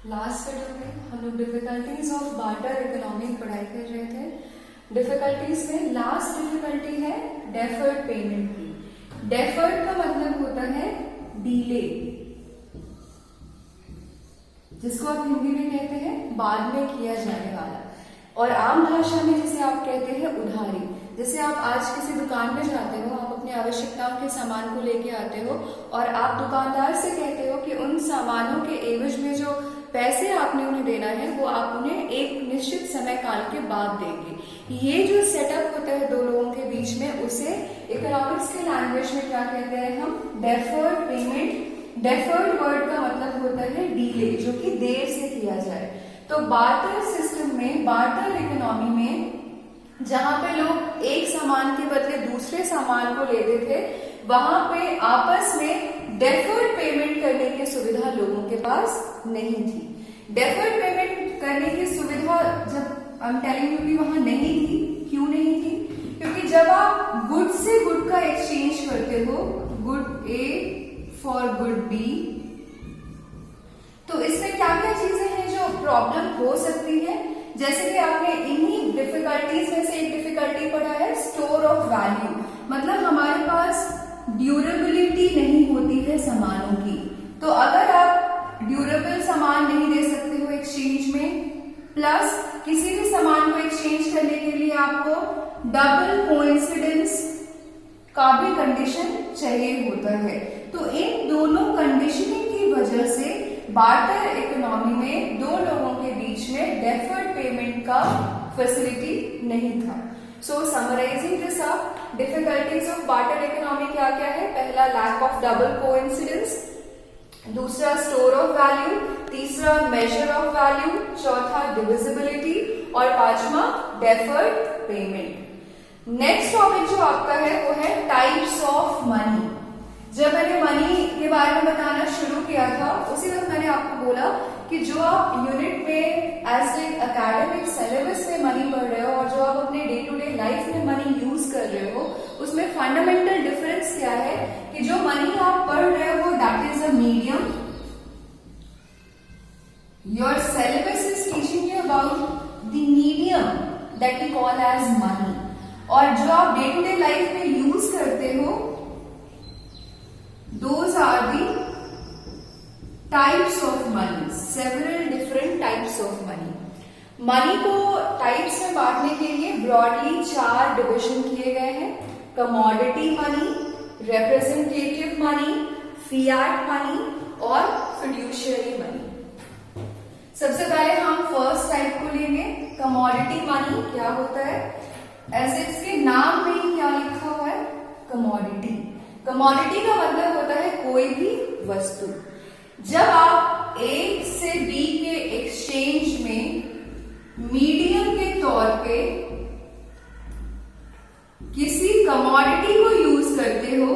Last video में हम लोग डिफिकल्टीज ऑफ बार्टर इकोनॉमी पढ़ाई कर रहे थे। डिफिकल्टीज में लास्ट डिफिकल्टी है डेफर्ड पेमेंट की। डेफर्ड का मतलब होता है डीले, जिसको आप हिंदी में कहते हैं बाद में किया जाने वाला, और आम भाषा में जिसे आप कहते हैं उधारी। जैसे आप आज किसी दुकान में जाते हो, आप अपनी आवश्यकताओं के सामान को लेके आते हो और आप दुकानदार से कहते हो कि उन सामानों के एवज में जो पैसे आपने उन्हें देना है वो आप उन्हें एक निश्चित समय काल के बाद देंगे। ये जो सेटअप होता है दो लोगों के बीच में, उसे इकोनॉमिक्स के लैंग्वेज में क्या कहते हैं हम? Deferred payment. डेफर्ड वर्ड का मतलब होता है डीले, जो कि देर से किया जाए। तो बार्टर सिस्टम में, बार्टर इकोनॉमी में, जहां पे लोग एक सामान के बदले दूसरे सामान को लेते थे, वहां पे आपस में डेफर्ड पेमेंट करने की सुविधा लोगों के पास नहीं थी। डेफर्ड पेमेंट करने की सुविधा जब आई एम टेलिंग यू कि वहां नहीं थी, क्यों नहीं थी? क्योंकि जब आप गुड से गुड का एक्सचेंज करते हो, good A for good B, तो इसमें क्या क्या चीजें हैं जो प्रॉब्लम हो सकती है? जैसे कि आपने इन्हीं डिफिकल्टीज में से एक डिफिकल्टी पढ़ा है, स्टोर ऑफ वैल्यू। मतलब हमारे पास ड्यूरेबिलिटी नहीं होती है सामानों की। तो अगर आप ड्यूरेबल सामान नहीं दे सकते हो एक्सचेंज में, प्लस किसी भी सामान को एक्सचेंज करने के लिए आपको डबल कोइंसिडेंस का भी कंडीशन चाहिए होता है। तो इन दोनों कंडीशनिंग की वजह से बार्टर इकोनॉमी में दो लोगों के बीच में डेफर्ड पेमेंट का फैसिलिटी नहीं था। So summarising this up, difficulties of barter economy क्या क्या है? पहला, लैक ऑफ डबल कोइंसिडेंस। दूसरा, स्टोर ऑफ वैल्यू। तीसरा, मेजर ऑफ वैल्यू। चौथा, डिविजिबिलिटी। और पांचवा, डेफर्ड पेमेंट। नेक्स्ट टॉपिक जो आपका है वो है टाइप्स ऑफ मनी। जब मैंने मनी के बारे में बताना शुरू किया था, उसी वक्त मैंने आपको बोला कि जो आप यूनिट में एज ए एकेडमिक सिलेबस में मनी पढ़ रहे हो और जो आप अपने डे टू डे लाइफ में मनी यूज कर रहे हो, उसमें फंडामेंटल डिफरेंस क्या है कि जो मनी आप पढ़ रहे हो that is a medium. Your syllabus is teaching you about the medium that we call as money, और जो आप डे टू डे लाइफ में यूज करते हो, those are the types of money, several different types of money. Money को types में बांटने के लिए ब्रॉडली 4 डिविजन किए गए हैं: commodity money, representative money, fiat money और फिड्यूशियरी मनी। सबसे पहले हम फर्स्ट टाइप को लेंगे, कमोडिटी मनी। क्या होता है? ऐसे इसके नाम में ही क्या लिखा हुआ है? कमोडिटी। कमोडिटी का मतलब होता है कोई भी वस्तु। जब आप ए से बी के एक्सचेंज में मीडियम के तौर पे किसी कमोडिटी को यूज करते हो,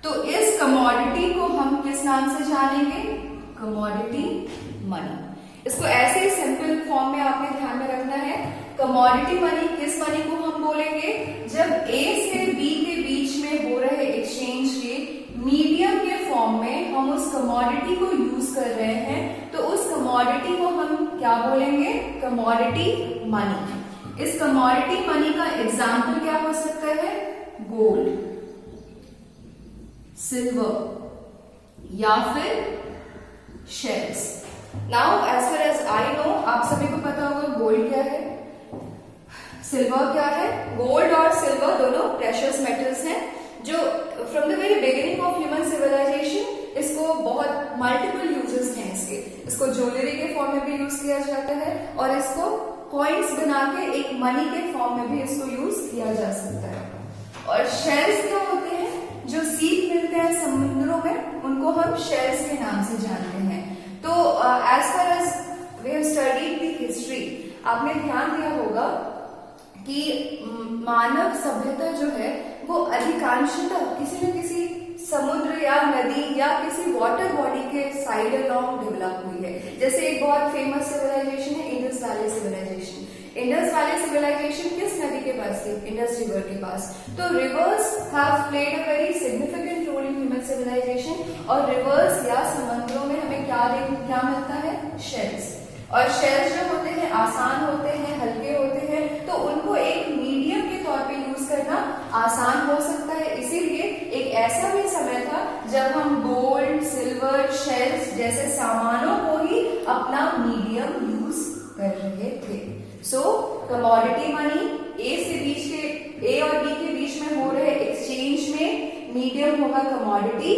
तो इस कमोडिटी को हम किस नाम से जानेंगे? Commodity money. इसको ऐसे ही सिंपल फॉर्म में आपने ध्यान में रखना है। कमोडिटी मनी किस मनी को हम बोलेंगे? जब ए से बी के बीच में हो रहे एक्सचेंज के मीडियम के फॉर्म में हम उस कमोडिटी को यूज कर रहे हैं, तो उस कमोडिटी को हम क्या बोलेंगे? Commodity money. इस कमोडिटी मनी का एग्जाम्पल क्या हो सकता है? गोल्ड, सिल्वर या फिर shares. Now as far as I know, आप सभी को पता होगा गोल्ड क्या है, सिल्वर क्या है। गोल्ड और सिल्वर दोनों प्रेशियस मेटल्स हैं, जो from the very beginning of human civilisation इसको बहुत मल्टीपल यूजेस हैं इसके। इसको ज्वेलरी के फॉर्म में भी यूज किया जाता है और इसको कॉइन्स बना के एक मनी के फॉर्म में भी इसको यूज किया जा सकता है। और शेल्स क्या होते हैं? जो सीप मिलते हैं समुद्रों में, उनको हम शेल्स के नाम से जानते हैं। तो as far as we have studied the history, आपने ध्यान दिया होगा कि मानव सभ्यता जो है वो अधिकांशतः किसी न किसी समुद्र या नदी या किसी वाटर बॉडी के साइड अलोंग डेवलप हुई है। जैसे एक बहुत फेमस सिविलाइजेशन है Indus valley civilisation. Indus valley civilisation किस नदी के पास थी? इंडस रिवर के पास। तो rivers have played a very significant role in human civilisation, और रिवर्स या समुद्रों में हमें क्या मिलता है, शेल्स। और शेल्स जो होते हैं आसान होते हैं, हल्के होते हैं, तो उनको एक मीडियम के तौर पे यूज करना आसान हो सकता है। इसीलिए एक ऐसा भी समय था जब हम गोल्ड, सिल्वर, शेल्स जैसे सामानों को ही अपना मीडियम यूज कर रहे थे। सो कमोडिटी मनी ए और बी के बीच में हो रहे एक्सचेंज में मीडियम होगा कमोडिटी।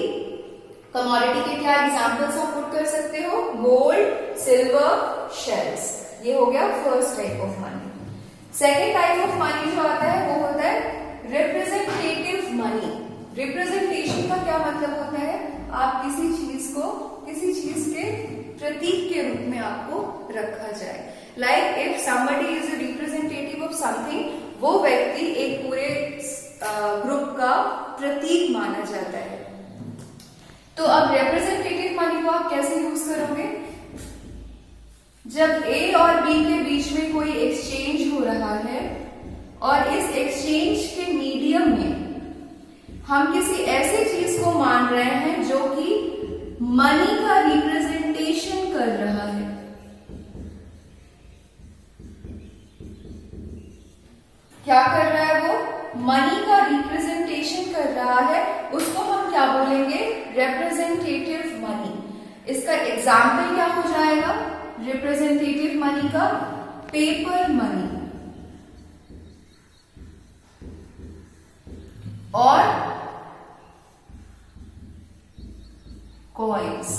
कमोडिटी के क्या एग्जांपल्स आप पुट कर सकते हो, गोल्ड, सिल्वर, शेल्स। ये हो गया first type of money. Second type of money जो आता है वो होता है रिप्रेजेंटेटिव मनी। रिप्रेजेंटेशन का क्या मतलब होता है, आप किसी चीज को किसी चीज के प्रतीक के रूप में आपको रखा जाए। Like if somebody is a representative of something, वो व्यक्ति एक पूरे ग्रुप का प्रतीक माना जाता है। तो अब रिप्रेजेंटेटिव मनी को आप कैसे यूज करोगे, जब ए और बी के बीच में कोई एक्सचेंज हो रहा है और इस एक्सचेंज के मीडियम में हम किसी ऐसी चीज को मान रहे हैं जो कि मनी का रिप्रेजेंटेशन कर रहा है। क्या कर रहा है वो, मनी का रिप्रेजेंटेशन कर रहा है, उसको हम क्या बोलेंगे, रिप्रेजेंटेटिव मनी। इसका एग्जाम्पल क्या हो जाएगा रिप्रेजेंटेटिव मनी का, पेपर मनी और कॉइन्स।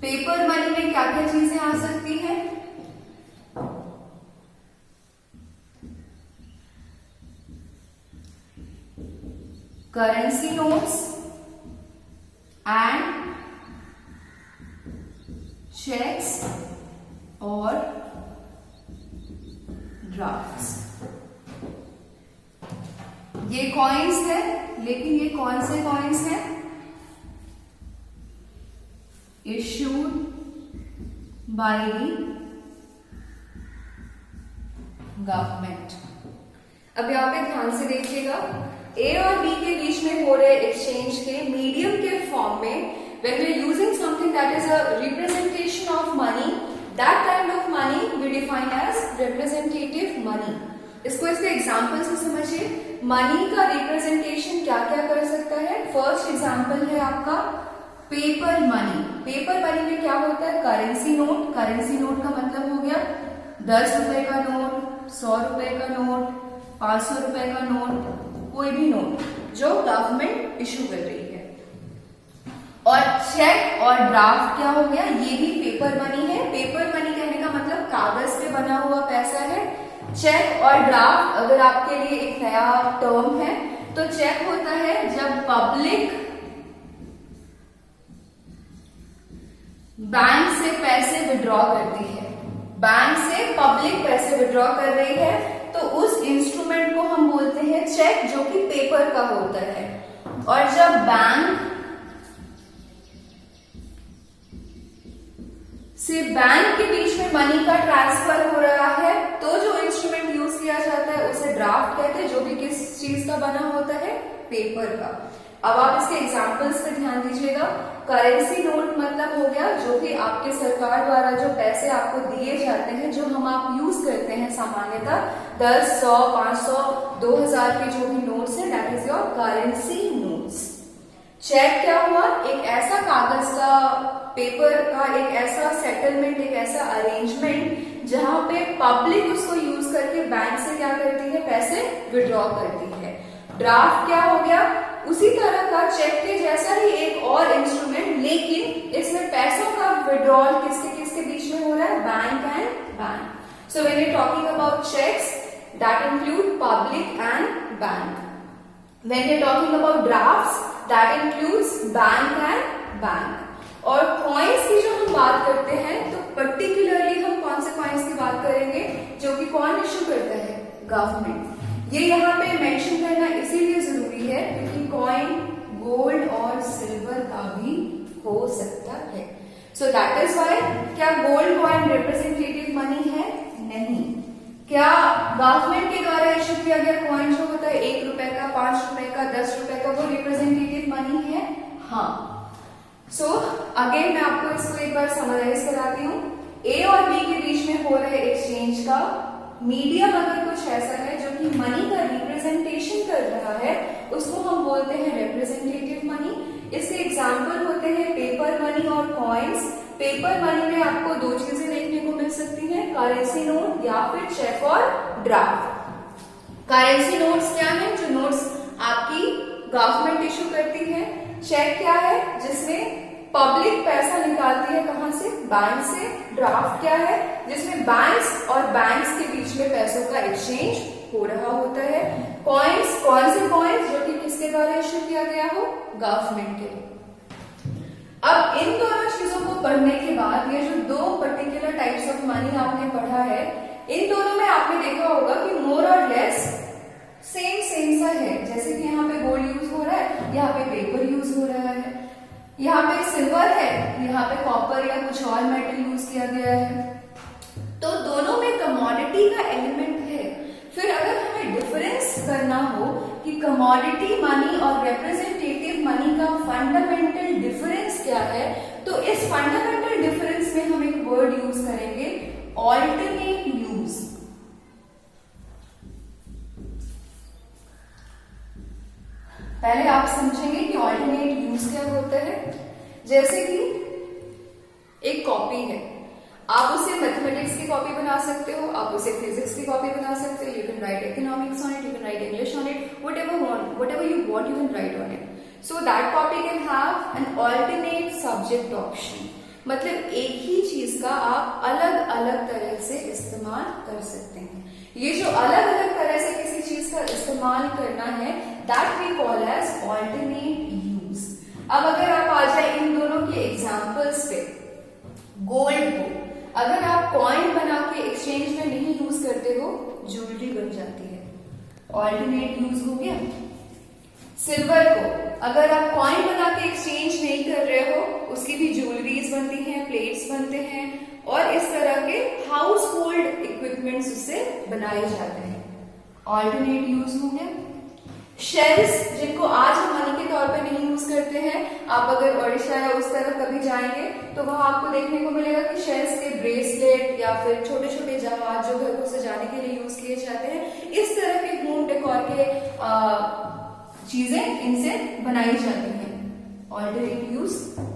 पेपर मनी में क्या क्या चीजें आ सकती हैं, करेंसी नोट्स एंड चेक्स और ड्राफ्ट्स। ये कॉइन्स है, लेकिन ये कौन से कॉइन्स हैं, इश्यूड बाय द गवर्नमेंट। अब यहां पे ध्यान से देखिएगा, ए और बी के बीच में हो रहे एक्सचेंज के मीडियम के फॉर्म में when we are using something that is a representation of money, that kind of money we define as representative money। इसको इसके एग्जाम्पल से समझिए। मनी का रिप्रेजेंटेशन क्या क्या कर सकता है, फर्स्ट एग्जाम्पल है आपका पेपर मनी। पेपर मनी में क्या होता है, करेंसी नोट। करेंसी नोट का मतलब हो गया 10 रुपए का नोट, 100 रुपए का नोट, 500 रुपए का नोट, कोई भी नोट जो गवर्नमेंट इशू कर रही है। और चेक और ड्राफ्ट क्या हो गया, ये भी पेपर मनी है। पेपर मनी कहने का मतलब कागज पे बना हुआ पैसा है। चेक और ड्राफ्ट अगर आपके लिए एक नया टर्म है, तो चेक होता है जब पब्लिक बैंक से पैसे विड्रॉ करती है, बैंक से पब्लिक पैसे विड्रॉ कर रही है, तो उस इंस्ट्रूमेंट को हम बोलते हैं चेक, जो कि पेपर का होता है। और जब बैंक से बैंक के बीच में मनी का ट्रांसफर हो रहा है, तो जो इंस्ट्रूमेंट यूज किया जाता है उसे ड्राफ्ट कहते हैं, जो भी किस चीज का बना होता है, पेपर का। अब आप इसके एग्जांपल्स पे ध्यान दीजिएगा। करेंसी नोट मतलब हो गया जो कि आपके सरकार द्वारा जो पैसे आपको दिए जाते हैं, जो हम आप यूज करते हैं सामान्यतः 10, 100, 500, 2000 के जो भी नोट्स है, that is your currency notes. Cheque क्या हुआ, एक ऐसा कागज का, पेपर का एक ऐसा सेटलमेंट, एक ऐसा अरेंजमेंट जहां पे पब्लिक उसको यूज करके बैंक से क्या करती है, पैसे विड्रॉ करती है। ड्राफ्ट क्या हो गया, उसी तरह का चेक के जैसा ही एक और इंस्ट्रूमेंट, लेकिन इसमें पैसों का विड्रॉल किसके किसके बीच में हो रहा है, bank and bank. So when you talking about cheques, that include public and bank. When you talking about drafts, that includes bank and bank. और कॉइन्स की जो हम बात करते हैं, तो पर्टिकुलरली हम कौन से कॉइन्स की बात करेंगे, जो कि कौन इश्यू करता है, गवर्नमेंट। ये यहाँ पे मेंशन करना इसीलिए जरूरी है क्योंकि कॉइन गोल्ड और सिल्वर का भी हो सकता है। सो दैट इज वाई, क्या गोल्ड कॉइन रिप्रेजेंटेटिव मनी है, नहीं। क्या गवर्नमेंट के द्वारा इश्यू किया गया कॉइन जो होता है 1 रुपए का, 5 रुपए का, 10 रुपए का, वो रिप्रेजेंटेटिव मनी है? हाँ। सो अगेन मैं आपको इसको एक बार समराइज कराती हूँ। ए और बी के बीच में हो रहे एक्सचेंज का मीडियम अगर कुछ ऐसा है जो कि मनी का रिप्रेजेंटेशन कर रहा है, उसको हम बोलते हैं रिप्रेजेंटेटिव मनी। इसके एग्जाम्पल होते हैं पेपर मनी और कॉइन्स। पेपर मनी में आपको दो चीजें देखने को मिल सकती हैं, करेंसी नोट या फिर चेक और ड्राफ्ट। करेंसी नोट्स क्या है? जो नोट्स आपकी गवर्नमेंट इशू करती है। चेक क्या है? जिसमें पब्लिक पैसा निकालती है, कहां से? बैंक से। ड्राफ्ट क्या है? जिसमें बैंक्स और बैंक्स के बीच में पैसों का एक्सचेंज हो रहा होता है। कॉइन्स, कौन से कॉइन्स? जो कि किसके द्वारा इश्यू किया गया हो? गवर्नमेंट के। अब इन दोनों चीजों को पढ़ने के बाद ये जो दो पर्टिकुलर टाइप्स ऑफ मनी आपने पढ़ा है, इन दोनों में आपने देखा होगा कि मोर और लेस सेम सा है। जैसे कि यहाँ पे गोल्ड यूज हो रहा है, यहाँ पे पेपर यूज हो रहा है, यहाँ पे सिल्वर है, यहाँ पे कॉपर या कुछ और मेटल यूज किया गया है। तो दोनों में कमोडिटी का एलिमेंट है। फिर अगर हमें डिफरेंस करना हो कि कमोडिटी मनी और रिप्रेजेंटेटिव मनी का फंडामेंटल डिफरेंस क्या है, तो इस फंडामेंटल डिफरेंस में हम एक वर्ड यूज करेंगे, ऑल्टरनेट यूज। पहले आप समझेंगे कि ऑल्टरनेट यूज क्या होता है। जैसे कि एक कॉपी है, आप उसे मैथमेटिक्स की कॉपी बना सकते हो, आप उसे फिजिक्स की कॉपी बना सकते हो, you can write economics on it, you can write English on it, whatever you want you can write on it. So that copy can have an alternate subject option. मतलब एक ही चीज का आप अलग अलग तरह से इस्तेमाल कर सकते हैं। ये जो अलग अलग तरह से किसी चीज का इस्तेमाल करना है, that we call as alternate use. अब अगर आप आ जाए इन दोनों के एग्जाम्पल्स पे, गोल्ड को अगर आप कॉइन बना के एक्सचेंज में नहीं यूज करते हो, ज्वेलरी बन जाती है, ऑल्टरनेट यूज हो गया। सिल्वर को अगर आप कॉइन बना के एक्सचेंज नहीं कर रहे हो, उसकी भी ज्वेलरीज बनती हैं, प्लेट्स बनते हैं और इस तरह के हाउस होल्ड इक्विपमेंट्स उससे बनाए जाते हैं, ऑल्टरनेट यूज हो गया। शेल्स, जिनको आज हम मनी के तौर पे नहीं यूज करते हैं, आप अगर ओडिशा या उस तरफ कभी जाएंगे तो वहां आपको देखने को मिलेगा कि शेल्स के ब्रेसलेट या फिर छोटे छोटे जहाज जो घर को सजाने के लिए यूज किए जाते हैं, इस तरह के होम डेकोर के चीजें इनसे बनाई जाती हैं। ऑल्टरनेट यूज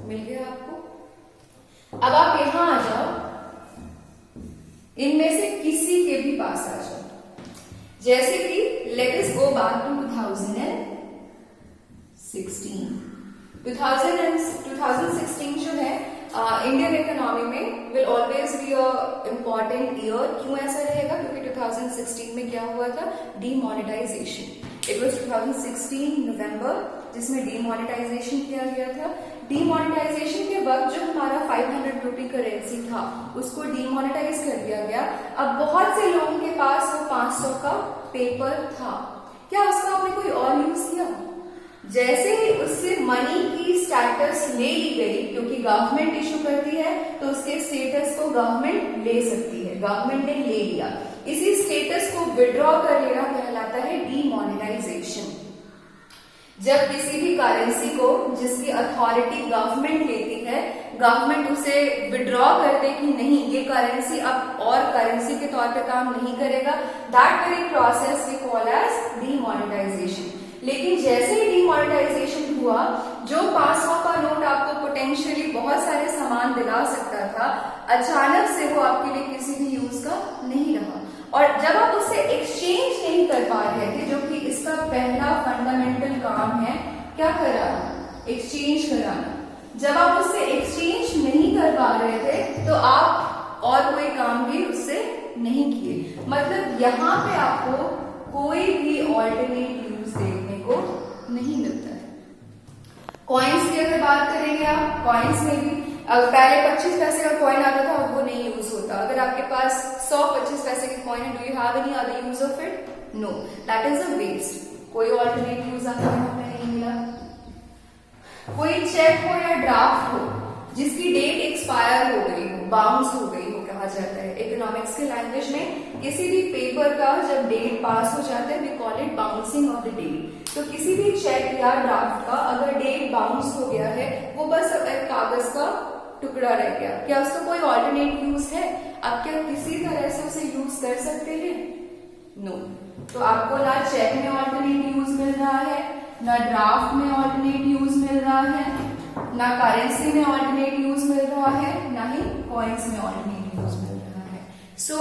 मिल गया आपको। अब आप यहां आ जाओ, इनमें से किसी के भी पास आ जाओ। जैसे कि let us go back to 2016 जो है इंडियन इकोनॉमी में will always be a important year. क्यों ऐसा रहेगा? क्योंकि 2016 में क्या हुआ था? डीमोनेटाइजेशन। इट वॉज 2016 नवंबर जिसमें डीमोनेटाइजेशन किया गया था। डीमोनेटाइजेशन के वक्त जो हमारा 500 रुपी करेंसी था उसको डीमोनेटाइज कर दिया गया। अब बहुत से लोगों के पास वो 500 का पेपर था, क्या उसका आपने कोई और यूज किया? जैसे ही उससे मनी की स्टेटस ले ली गई, क्योंकि गवर्नमेंट इशू करती है तो उसके स्टेटस को गवर्नमेंट ले सकती है, गवर्नमेंट ने ले लिया, इसी स्टेटस को विड्रॉ कर लेना कहलाता है डीमोनेटाइजेशन। जब किसी भी करेंसी को जिसकी अथॉरिटी गवर्नमेंट लेती है, गवर्नमेंट उसे विड्रॉ कर दे कि नहीं ये करेंसी अब और करेंसी के तौर पे काम नहीं करेगा, that very process we call as demonetisation. लेकिन जैसे ही डीमोनेटाइजेशन हुआ, जो 500 का नोट आपको पोटेंशियली बहुत सारे सामान दिला सकता था, अचानक से वो आपके लिए किसी भी यूज का नहीं रहा। और जब आप उससे एक्सचेंज नहीं कर पा रहे थे, जो कि इसका पहला फंडामेंटल काम है, क्या कराना? एक्सचेंज कराना। जब आप उससे एक्सचेंज नहीं कर पा रहे थे तो आप और कोई काम भी उससे नहीं किए। मतलब यहाँ पे आपको कोई भी ऑल्टरनेट यूज देखने को नहीं मिलता है। कॉइन्स की अगर बात करेंगे आप, कॉइन्स में भी पहले 25 पैसे का कॉइन आता था, वो नहीं यूज होता। अगर आपके पास 125 पैसे के कॉइन है, do you have any other use of it? No, that is a waste. कोई ऑल्टरनेट यूज आपको यहाँ पे नहीं मिला। कोई चेक हो या ड्राफ्ट हो जिसकी डेट एक्सपायर हो गई हो, बाउंस हो गई हो, कहा कहा जाता है। इकोनॉमिक्स के लैंग्वेज में किसी भी पेपर का जब डेट पास हो जाता है, we call it bouncing off the date. तो किसी भी चेक या ड्राफ्ट का अगर डेट बाउंस हो गया है, वो बस एक कागज का टुकड़ा रह गया, क्या उसका कोई ऑल्टरनेट यूज है? आप क्या किसी तरह से उसे यूज कर सकते हैं? नो। तो आपको ना चेक में ऑल्टरनेट यूज मिल रहा है, ना ड्राफ्ट में ऑल्टरनेट यूज मिल रहा है, ना करेंसी में ऑल्टरनेट यूज मिल रहा है, ना ही कॉइन्स में ऑल्टरनेट यूज मिल रहा है। So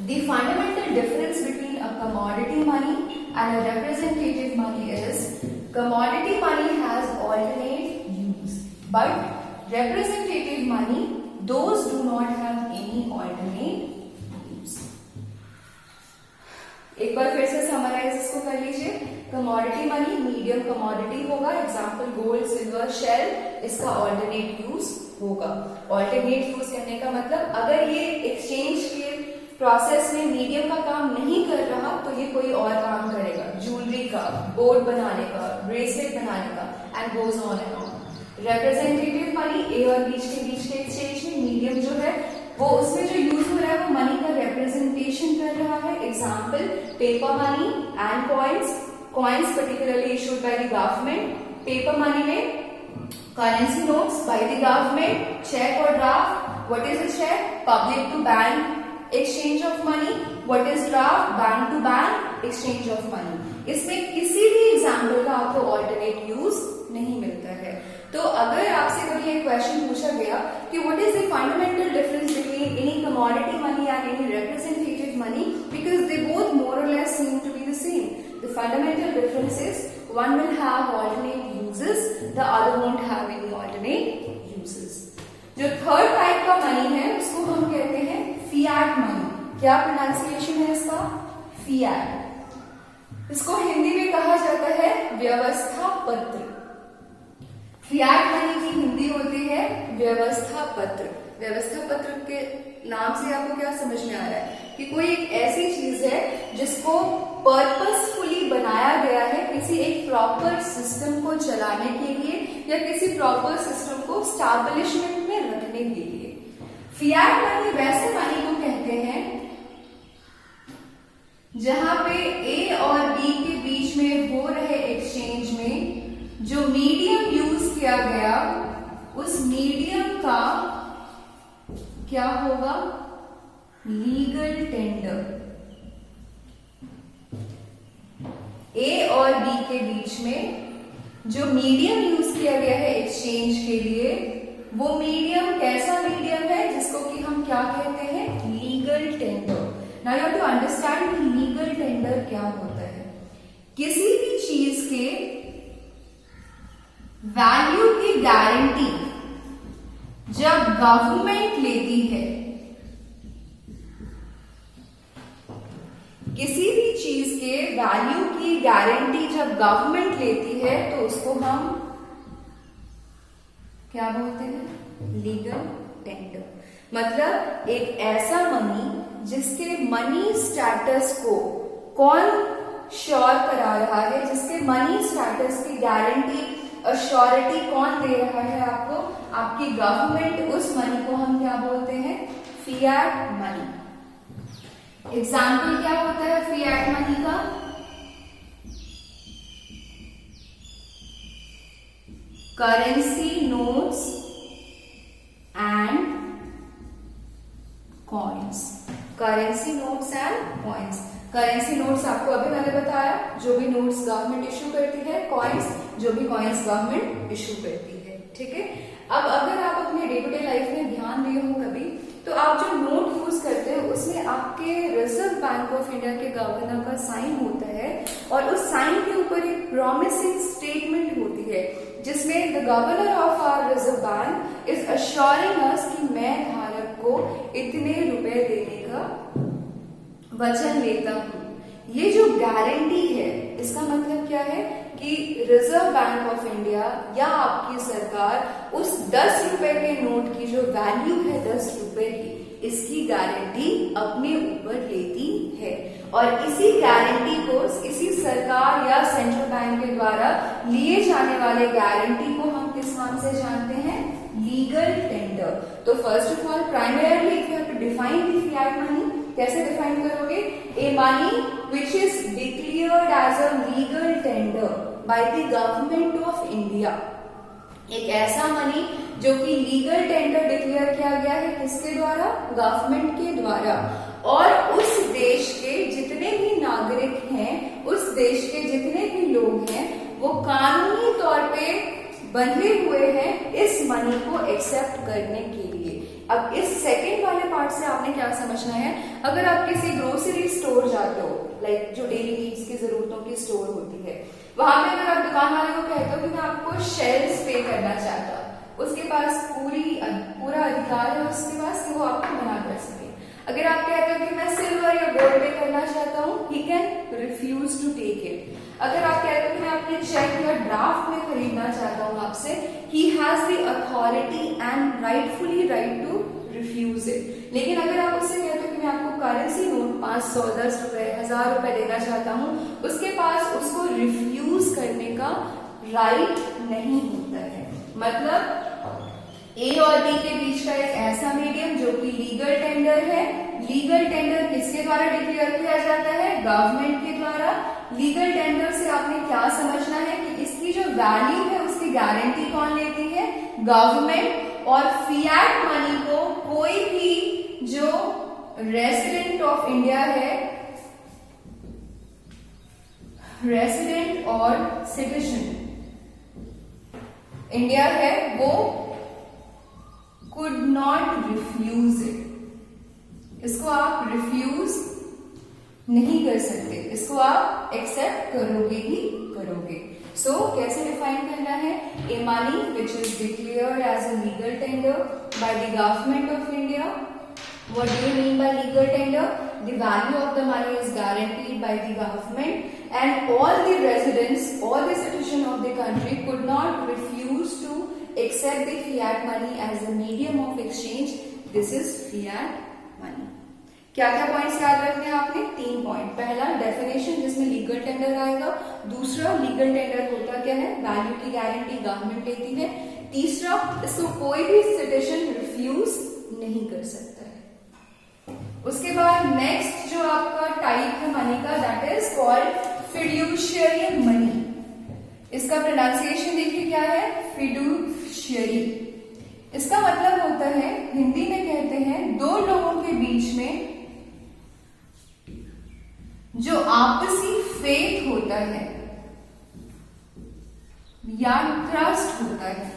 the fundamental difference between a commodity money and a representative money is commodity money has alternate use, but representative money, those do not have any alternate use. एक बार फिर से summarise इसको कर लीजिए। Commodity money medium commodity होगा, example gold, silver, shell, इसका alternate use होगा। Alternate use करने का मतलब अगर ये एक्सचेंज के प्रोसेस में मीडियम का काम नहीं कर रहा तो ये कोई और काम करेगा, ज्वेलरी का, बोर्ड बनाने का, ब्रेसलेट बनाने का, and goes on and on. Representative money a और बीच के एक्सचेंज में मीडियम जो है वो उसमें जो यूज हो रहा है वो मनी का रिप्रेजेंटेशन कर रहा है, example paper money and coins, coins particularly issued by the government, paper money में currency notes by the government, cheque और draft, what is a cheque? Public to bank exchange of money, what is draft? Bank to bank exchange of money. इसमें किसी भी example का आपको alternate use नहीं मिलता है। तो अगर आपसे कभी एक क्वेश्चन पूछा गया कि what is the fundamental difference between any commodity money and any representative money, because they both more or less seem to be the same, the fundamental difference is one will have alternate uses, the other won't have any alternate uses. जो third type का money है उसको हम कहते हैं fiat money. क्या pronunciation है इसका? फिएट। इसको हिंदी में कहा जाता है व्यवस्था पत्र। फिएट मनी की हिंदी होती है व्यवस्था पत्र। व्यवस्था पत्र के नाम से आपको क्या समझ में आ रहा है कि कोई एक ऐसी चीज है जिसको पर्पसफुली बनाया गया है किसी एक प्रॉपर सिस्टम को चलाने के लिए या किसी प्रॉपर सिस्टम को स्टैब्लिशमेंट में रखने के लिए। फिएट मनी वैसे मनी को कहते हैं जहां पे ए और बी के बीच में हो रहे एक्सचेंज में जो मीडियम यूज किया गया उस मीडियम का क्या होगा? Legal tender. ए और बी के बीच में जो मीडियम यूज किया गया है एक्सचेंज के लिए वो मीडियम कैसा मीडियम है जिसको कि हम क्या कहते हैं? Legal tender. Now you have to understand कि लीगल टेंडर क्या होता है। किसी भी चीज के वैल्यू की गारंटी जब गवर्नमेंट लेती है, किसी भी चीज के वैल्यू की गारंटी जब गवर्नमेंट लेती है तो उसको हम क्या बोलते हैं? Legal tender. मतलब एक ऐसा मनी जिसके मनी स्टेटस को कौन श्योर करा रहा है, जिसके मनी स्टेटस की गारंटी अश्योरिटी कौन दे रहा है आपको? आपकी गवर्नमेंट। उस मनी को हम क्या बोलते हैं? Fiat money. एग्जाम्पल क्या होता है फिएट मनी का? Currency notes and coins. Currency notes and coins. Currency notes आपको अभी मैंने बताया, जो भी नोट्स गवर्नमेंट इशू करती है, कॉइन्स जो भी कॉइन्स गवर्नमेंट इशू करती है। ठीक है। अब अगर आप अपने डे टू डे लाइफ में ध्यान दिए हो कभी तो आप जो नोट यूज करते हो उसमें आपके रिजर्व बैंक ऑफ इंडिया के गवर्नर का साइन होता है और उस साइन के ऊपर एक प्रॉमिसिंग स्टेटमेंट होती है जिसमें the governor of our Reserve Bank is assuring us कि मैं धारक को इतने रुपए देने का वचन लेता हूं। ये जो गारंटी है इसका मतलब क्या है कि रिजर्व बैंक ऑफ इंडिया या आपकी सरकार उस 10 रुपए के नोट की जो वैल्यू है 10 रुपए की, इसकी गारंटी अपने ऊपर लेती है और इसी गारंटी को, इसी सरकार या सेंट्रल बैंक के द्वारा लिए जाने वाले गारंटी को हम किस नाम से जानते हैं, लीगल टेंडर। तो first of all primarily if you have to define the fiat money, कैसे डिफाइन करोगे? A money which is declared as a legal tender by the government of India. एक ऐसा मनी जो कि लीगल टेंडर डिक्लेयर किया गया है, किसके द्वारा? गवर्नमेंट के द्वारा। और उस देश के जितने भी नागरिक हैं, उस देश के जितने भी लोग हैं, वो कानूनी तौर पे बंधे हुए हैं इस मनी को एक्सेप्ट करने के लिए। अब इस सेकंड वाले पार्ट से आपने क्या समझना है? अगर आप किसी ग्रोसरी स्टोर जाते हो, लाइक जो डेली नीड्स की जरूरतों की स्टोर होती है, वहां पे अगर आप दुकान वाले को कहते हो कि मैं आपको शेल्स पे करना चाहता हूं, उसके पास पूरा अधिकार है उसके पास कि वो आपको मना कर सके। अगर आप कहते हो कि मैं सिल्वर या गोल्ड पे करना चाहता हूँ, he can refuse to take it. अगर आप कहते हो कि मैं अपने चेक या ड्राफ्ट में खरीदना चाहता हूँ आपसे, he has the authority and rightfully right to refuse it. लेकिन अगर आप उससे कहते हो कि मैं आपको करेंसी नोट 500, 10 रुपए, 1000 रुपए देना चाहता हूँ, उसके पास उसको रिफ्यूज करने का राइट नहीं होता है। मतलब ए और बी के बीच का एक ऐसा मीडियम जो कि लीगल टेंडर है। लीगल टेंडर किसके द्वारा डिक्लेयर किया जाता है? गवर्नमेंट के द्वारा। लीगल टेंडर से आपने क्या समझना है कि इसकी जो वैल्यू है उसकी गारंटी कौन लेती है? गवर्नमेंट। और फिएट मनी को कोई भी जो रेसिडेंट ऑफ इंडिया है, रेसिडेंट और सिटीजन इंडिया है, वो could not refuse it। इसको आप रिफ्यूज नहीं कर सकते, इसको आप एक्सेप्ट करोगे ही करोगे। सो कैसे डिफाइन करना है? A money which is declared as a legal tender by the government of India. What do you mean by legal tender? The value of the money is guaranteed by the government, and all the residents, all the citizens of the country could not refuse to accept the fiat money as a medium of exchange. This is fiat money. क्या क्या points याद रखने हैं आपने? 3 point. पहला definition जिसमें legal tender आएगा। दूसरा, लीगल टेंडर होता क्या है? वैल्यू की गारंटी गवर्नमेंट लेती है। तीसरा, इसको कोई भी सिटीजन रिफ्यूज नहीं कर सकता है। उसके बाद नेक्स्ट जो आपका टाइप है मनी का, that is called fiduciary money. इसका प्रोनाउंसिएशन देखिए क्या है? फिड्यूशियरी। इसका मतलब होता है, हिंदी में कहते हैं, दो लोगों के बीच में जो आपसी फेथ होता है या ट्रस्ट होता है,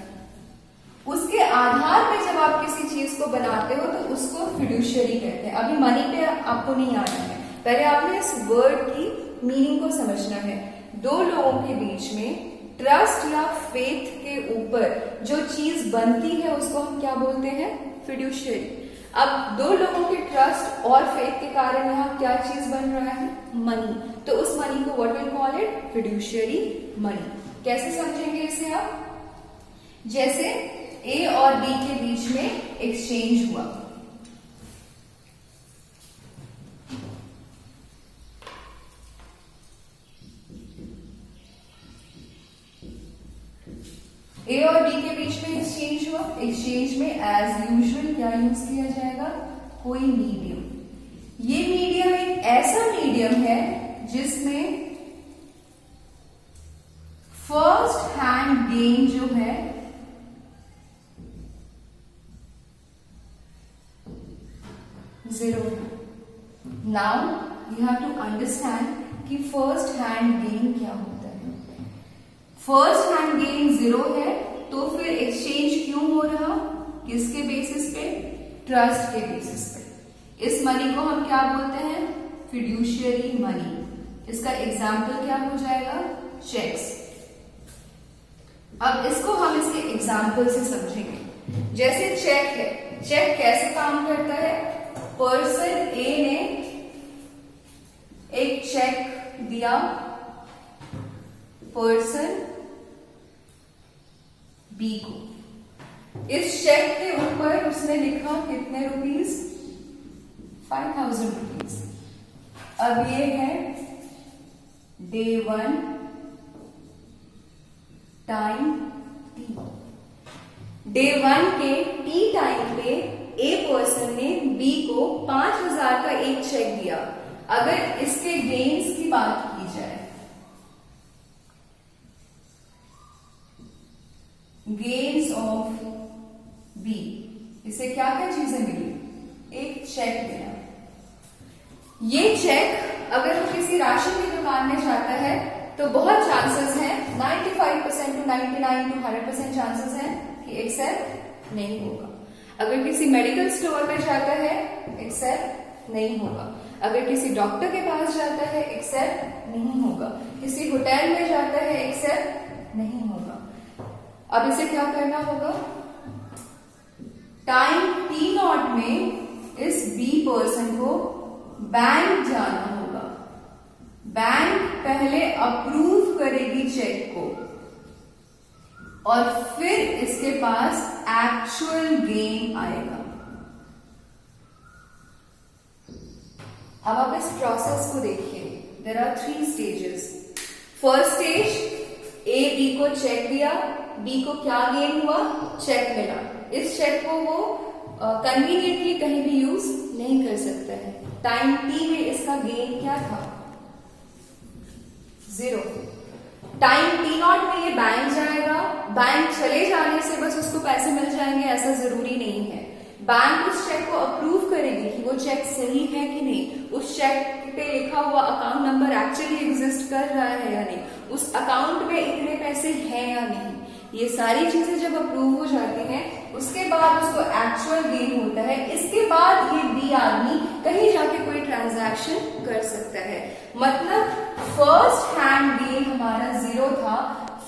उसके आधार पे जब आप किसी चीज को बनाते हो तो उसको फिड्यूशियरी कहते हैं। अभी मनी पे आपको नहीं आना है, पहले आपने इस वर्ड की मीनिंग को समझना है। दो लोगों के बीच में ट्रस्ट या फेथ के ऊपर जो चीज बनती है उसको हम क्या बोलते हैं? फिड्यूशियरी। अब दो लोगों के ट्रस्ट और फेथ के कारण यहाँ क्या चीज बन रहा है? मनी। तो उस मनी को what will call it? Fiduciary money. कैसे समझेंगे इसे आप? जैसे ए और बी के बीच में एक्सचेंज हुआ, ए और बी के बीच में एक्सचेंज हुआ। एक्सचेंज में एज यूजुअल क्या यूज किया जाएगा? कोई मीडियम। ये मीडियम एक ऐसा मीडियम है जिसमें फर्स्ट हैंड गेन जो है zero. Now you have to understand कि फर्स्ट हैंड गेन क्या होता है। फर्स्ट हैंड गेन जीरो है, तो फिर एक्सचेंज क्यों हो रहा? किसके बेसिस पे? ट्रस्ट के बेसिस पे। इस मनी को हम क्या बोलते हैं? Fiduciary money. इसका एग्जाम्पल क्या हो जाएगा? चेक्स। अब इसको हम इसके एग्जाम्पल से समझेंगे। जैसे चेक है, चेक कैसे काम करता है? पर्सन ए ने एक चेक दिया पर्सन बी को। इस चेक के ऊपर उसने लिखा कितने रुपीज? 5000 रुपीज। अब ये है day 1 टाइम t। डे 1 के टी टाइम पे ए पर्सन ने बी को 5,000 का एक चेक दिया। अगर इसके गेन्स की बात की जाए, गेन्स ऑफ बी, इसे क्या क्या चीजें मिली? एक चेक मिला। ये चेक अगर वो किसी राशन की दुकान में जाता है तो बहुत चांसेस हैं, 95% टू 99 टू 100% चांसेस हैं कि एक्सेप्ट नहीं होगा। अगर किसी मेडिकल स्टोर में जाता है, एक्सेप्ट नहीं होगा। अगर किसी डॉक्टर के पास जाता है, एक्सेप्ट नहीं होगा। किसी होटल में जाता है, एक्सेप्ट नहीं होगा। अब इसे क्या करना होगा? टाइम T0 में इस बी पर्सन को बैंक जाना होगा। बैंक पहले अप्रूव करेगी चेक को और फिर इसके पास एक्चुअल गेन आएगा। अब आप इस प्रोसेस को देखिए। There are 3 stages. First stage, A B को चेक दिया, बी को क्या गेन हुआ? चेक मिला। इस चेक को वो कन्वीनियंटली कहीं भी यूज नहीं कर सकता है। टाइम टी में इसका गेन क्या था? 0। टाइम T0 में ये बैंक जाएगा। बैंक चले जाने से बस उसको पैसे मिल जाएंगे ऐसा जरूरी नहीं है। बैंक उस चेक को अप्रूव करेगी कि वो चेक सही है कि नहीं, उस चेक पे लिखा हुआ अकाउंट नंबर एक्चुअली एग्जिस्ट कर रहा है या नहीं, उस अकाउंट में इतने पैसे हैं या नहीं। ये सारी चीजें जब अप्रूव हो जाती हैं, उसके बाद उसको एक्चुअल गेन होता है। इसके बाद ये बी आदमी कहीं जाके कोई ट्रांजैक्शन कर सकता है। मतलब फर्स्ट हैंड गेन हमारा 0 था,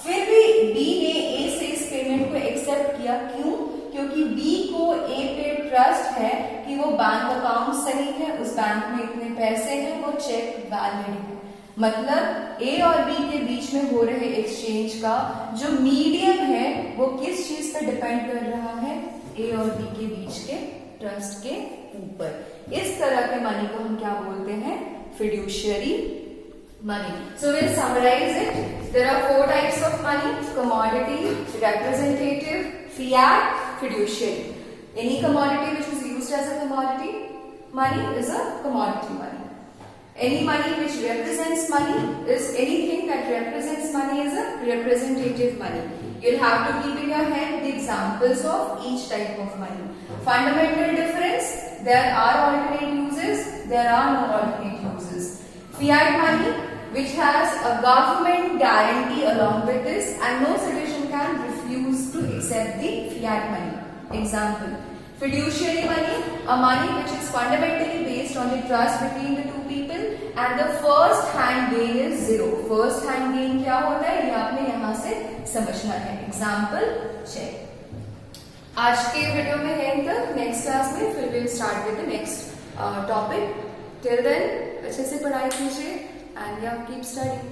फिर भी बी ने ए से इस पेमेंट को एक्सेप्ट किया। क्यों? क्योंकि बी को ए पे ट्रस्ट है कि वो बैंक अकाउंट सही है, उस बैंक में इतने पैसे हैं, वो चेक वैलिड है। मतलब ए और बी के बीच में हो रहे एक्सचेंज का जो मीडियम है वो किस चीज पर डिपेंड कर रहा है? ए और बी के बीच के ट्रस्ट के ऊपर। इस तरह के मनी को हम क्या बोलते हैं? Fiduciary money. So we'll summarize it. There are 4 types of money: commodity, representative, fiat, fiduciary. Any commodity which is used as a commodity money is a commodity money. Any money which represents money is anything that represents money is a representative money. You'll have to keep in your head the examples of each type of money. Fundamental difference: there are alternate uses, there are no alternate uses. Fiat money, which has a government guarantee along with this, and no citizen can refuse to accept the fiat money. Example: fiduciary money, a money which is fundamentally based on the trust between the two people, and the first hand gain is 0. First hand gain क्या होता है ये आपने यहाँ से समझना है। Example: check. आज के वीडियो में यहीं तक। नेक्स्ट क्लास में फिर will start with the next topic. Till then अच्छे से पढ़ाई कीजिए एंड कीप स्टडिंग।